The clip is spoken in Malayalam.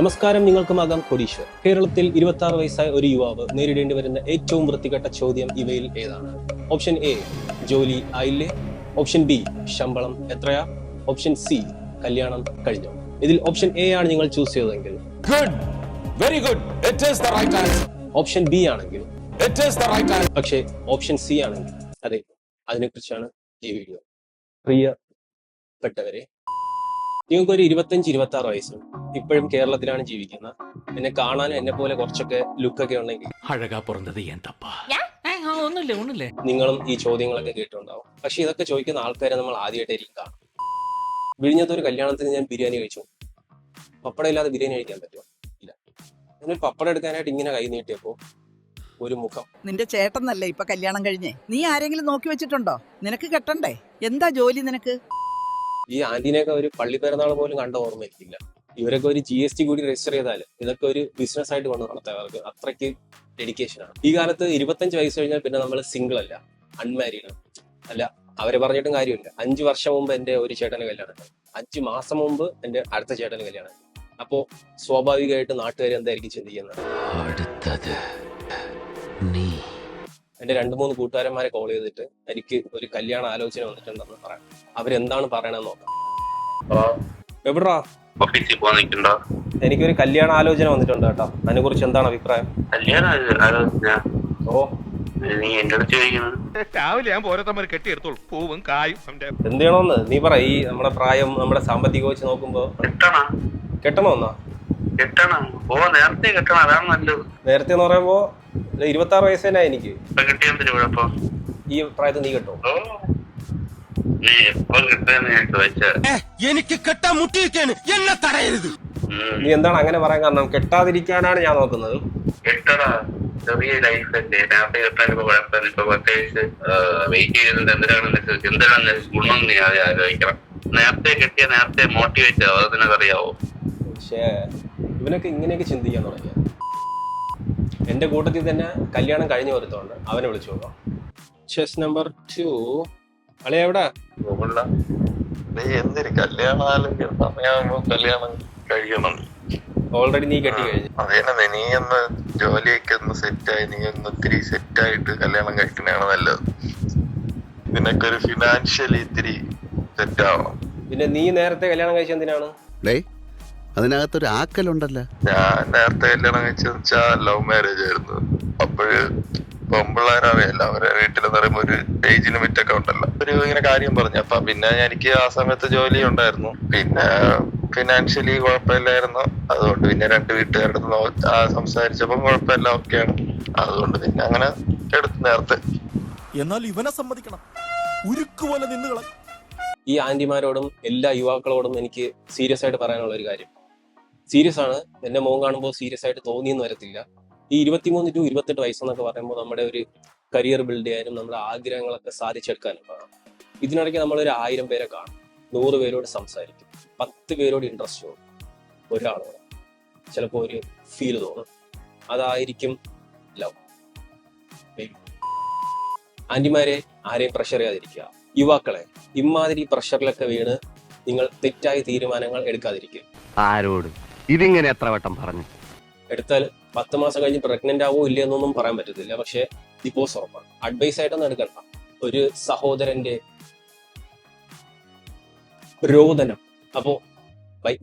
നമസ്കാരം, നിങ്ങൾക്കുമാകാം കോടീശ്വർ. കേരളത്തിൽ 26 വയസ്സായ ഒരു യുവാവ് നേരിടേണ്ടി വരുന്ന ഏറ്റവും വൃത്തികെട്ട ചോദ്യം ഇവയിൽ ഏതാണ്? ഓപ്ഷൻ എ, ജോലി ആയില്ലേ? ഓപ്ഷൻ ബി, ശമ്പളം എത്രയാ? ഓപ്ഷൻ സി, കല്യാണം കഴിഞ്ഞോ? ഇതിൽ ഓപ്ഷൻ എ ആണ് നിങ്ങൾ ചൂസ് ചെയ്തതെങ്കിൽ good, very good, it is the right answer. Option B ആണെങ്കിൽ it is the right answer. പക്ഷേ ഓപ്ഷൻ സി ആണെങ്കിൽ അതെ, അതിനെക്കുറിച്ചാണ് ഈ വീഡിയോ. പ്രിയപ്പെട്ടവരെ, നിങ്ങൾക്കൊരു 25-26 വയസ്സുണ്ട്. ഇപ്പോഴും കേരളത്തിലാണ് ജീവിക്കുന്നത്. എന്നെ കാണാൻ എന്നെ പോലെ കുറച്ചൊക്കെ ലുക്കൊക്കെ ഉണ്ടെങ്കിൽ ഒന്നുമില്ല നിങ്ങളും ഈ ചോദ്യങ്ങളൊക്കെ കേട്ടിട്ടുണ്ടാവും. പക്ഷെ ഇതൊക്കെ ചോദിക്കുന്ന ആൾക്കാരെ നമ്മൾ ആദ്യമായിട്ടായിരിക്കും കാണും. വിഴിഞ്ഞത്തൊരു കല്യാണത്തിന് ഞാൻ ബിരിയാണി കഴിച്ചു. പപ്പടം ഇല്ലാതെ ബിരിയാണി കഴിക്കാൻ പറ്റുമോ? ഇല്ല. ഞാനൊരു പപ്പടം എടുക്കാനായിട്ട് ഇങ്ങനെ കൈ നീട്ടിയപ്പോ ഒരു മുഖം. നിന്റെ ചേട്ടനല്ലേ ഇപ്പൊ കല്യാണം കഴിഞ്ഞേ? നീ ആരെങ്കിലും നോക്കി വെച്ചിട്ടുണ്ടോ? നിനക്ക് കെട്ടണ്ടേ? എന്താ ജോലി നിനക്ക്? ഈ ആന്റീനെയൊക്കെ ഒരു പള്ളി പെരുന്നാൾ പോലും കണ്ട ഓർമ്മയില്ല. ഇവരൊക്കെ ഒരു GST കൂടി രജിസ്റ്റർ ചെയ്താൽ ഇതൊക്കെ ഒരു ബിസിനസ് ആയിട്ട് കൊണ്ട് നടത്താം. അവർക്ക് അത്രയ്ക്ക് ഡെഡിക്കേഷൻ ആണ്. ഈ കാലത്ത് 25 വയസ്സ് കഴിഞ്ഞാൽ പിന്നെ നമ്മൾ സിംഗിൾ അല്ല, അൺമാരീഡ് അല്ല. അവരെ പറഞ്ഞിട്ടും കാര്യമില്ല. 5 വർഷം മുമ്പ് എന്റെ ഒരു ചേട്ടന് കല്യാണം, 5 മാസം മുമ്പ് എന്റെ അടുത്ത ചേട്ടന് കല്യാണം. അപ്പോ സ്വാഭാവികമായിട്ട് നാട്ടുകാർ എന്തായിരിക്കും ചിന്തിക്കുന്നത്? എന്റെ 2-3 കൂട്ടുകാരന്മാരെ കോൾ ചെയ്തിട്ട് എനിക്ക് ഒരു കല്യാണ ആലോചന വന്നിട്ടുണ്ടെന്ന് പറയാം. അവരെന്താണ് പറയണെന്ന് നോക്കാം. എവിടാ? ഓഫീസിൽ പോകാൻ നിൽക്കണ്ടോ? എനിക്കൊരു കല്യാണ ആലോചന വന്നിട്ടുണ്ട് കേട്ടോ. അതിനെ കുറിച്ച് എന്താണ് അഭിപ്രായം? കല്യാണ ആലോചന? ഓ, നീ എന്റെ അടുത്ത് ചോദിക്കുന്നത്? രാവിലെ ഞാൻ ഓരോരുത്തർ കെട്ടിയെടുത്തോളൂ, പൂവും കായും. എന്ത് ചെയ്യണമെന്ന് നീ പറ. ഈ നമ്മുടെ പ്രായം, നമ്മുടെ സാമ്പത്തികം വെച്ച് നോക്കുമ്പോ കെട്ടണമെന്നാ? കെട്ടണം. നേരത്തെ കെട്ടണം, അതാണ് നല്ലത്. നേരത്തെ എന്ന് പറയുമ്പോ 26 വയസ്സ് തന്നെ എനിക്ക്. കെട്ടിയെന്തൊരു കുഴപ്പം? ഈ പ്രായത്തിൽ നീ കെട്ടോ? നീ എപ്പോ കിട്ടുമെന്ന് ഞാൻ ചോദിച്ചത്. എനിക്ക് കെട്ടാൻ മുട്ടിയിരിക്കാണ്, എന്നെ തടയരുത്. നീ എന്താണ് അങ്ങനെ പറയാൻ കാരണം? കെട്ടാതിരിക്കാനാണ് ഞാൻ നോക്കുന്നത്. കെട്ടടാ, ചെറിയ ലൈഫ് അല്ലേ. നേരത്തെ കെട്ടാൻ ഇപ്പൊ കുഴപ്പമില്ല. ഇപ്പൊ പ്രത്യേകിച്ച് വെയിറ്റ് ചെയ്യുന്നത് എന്തിനാണ് ഗുണം നീ ആദ്യം ആലോചിക്കണം. നേരത്തെ കെട്ടിയ നേരത്തെ മോട്ടിവേറ്റ് ആവും, അത് നിനക്കറിയാവോ? പക്ഷേ ഇവനൊക്കെ ഇങ്ങനെയൊക്കെ ചിന്തിക്കാൻ തുടങ്ങിയ. എന്റെ കൂട്ടത്തിൽ തന്നെ കല്യാണം കഴിഞ്ഞു വരുത്തോണ്ട് അവനെ വിളിച്ചു നോക്കാം. Chess number 2. അളെ എവിടാ? എന്തൊരു കല്യാണം ആലോചിക്കുന്ന സമയമാകുമ്പോ കല്യാണം കഴിക്കണം. ഓൾറെഡി നീ കെട്ടി കഴിഞ്ഞു. അതേനെ, നീ ഒന്ന് ജോലിയൊക്കെ ഒന്ന് സെറ്റായി, നീ ഒന്ന് ഇത്തിരി സെറ്റായിട്ട് കല്യാണം കഴിക്കണതാണ് നല്ലത്. നിനക്കൊരു ഫിനാൻഷ്യലി ഇത്തിരി സെറ്റ് ആവണം. പിന്നെ നീ നേരത്തെ കല്യാണം കഴിച്ച എന്തിനാണ്? അതിനകത്തൊരു ആക്കലുണ്ടല്ലോ. ഞാൻ നേരത്തെ കല്യാണം കഴിച്ചെന്ന് വെച്ചാൽ ലവ് മാരേജ് ആയിരുന്നു. അപ്പോഴ് പെമ്പിള്ളേരറിയല്ല, അവരെ വീട്ടിലെന്ന് പറയുമ്പോ ഒരു ഏജ് ലിമിറ്റ് ഒക്കെ ഉണ്ടല്ലോ. ഒരു ഇങ്ങനെ കാര്യം പറഞ്ഞു. അപ്പൊ പിന്നെ എനിക്ക് ആ സമയത്ത് ജോലി ഉണ്ടായിരുന്നു, പിന്നെ ഫിനാൻഷ്യലി കുഴപ്പമില്ലായിരുന്നു. അതുകൊണ്ട് പിന്നെ 2 വീട്ടുകാരുടെ സംസാരിച്ചപ്പോ കുഴപ്പമില്ല, ഓക്കെയാണ്. അതുകൊണ്ട് പിന്നെ അങ്ങനെ എടുത്തു നേരത്തെ. എന്നാൽ ഇവനെ സമ്മതിക്കണം, ഉരുക്കുപോലെ നിന്നുകള. ഈ ആന്റിമാരോടും എല്ലാ യുവാക്കളോടും എനിക്ക് സീരിയസ് ആയിട്ട് പറയാനുള്ള ഒരു കാര്യം. സീരിയസ് ആണ്. എന്റെ മോൻ കാണുമ്പോൾ സീരിയസ് ആയിട്ട് തോന്നിയെന്ന് വരത്തില്ല. ഈ 23 to 28 വയസ്സെന്നൊക്കെ പറയുമ്പോൾ നമ്മുടെ ഒരു കരിയർ ബിൽഡ് ചെയ്യാനും നമ്മുടെ ആഗ്രഹങ്ങളൊക്കെ സാധിച്ചെടുക്കാനും കാണാം. ഇതിനിടയ്ക്ക് നമ്മളൊരു 1000 പേരെ കാണും, 100 പേരോട് സംസാരിക്കും, 10 പേരോട് ഇൻട്രസ്റ്റ് തോന്നും, ഒരാളോട് ചിലപ്പോൾ ഒരു ഫീൽ തോന്നും. അതായിരിക്കും ലവ്. ആന്റിമാരെ ആരെയും പ്രഷർ ചെയ്യാതിരിക്കുക. യുവാക്കളെ, ഇമാതിരി പ്രഷറിലൊക്കെ വീണ് നിങ്ങൾ തെറ്റായ തീരുമാനങ്ങൾ എടുക്കാതിരിക്കുക. ആരോട് ഇതിങ്ങനെ എത്ര വട്ടം പറഞ്ഞു? എടുത്താൽ 10 മാസം കഴിഞ്ഞ് പ്രഗ്നന്റ് ആവോ ഇല്ലയെന്നൊന്നും പറയാൻ പറ്റത്തില്ല. പക്ഷെ ഡിവോഴ്സ് ഉറപ്പാണ്. അഡ്വൈസ് ആയിട്ടൊന്നും എടുക്കണ്ട. ഒരു സഹോദരന്റെ രോദനം. അപ്പോ ബൈ.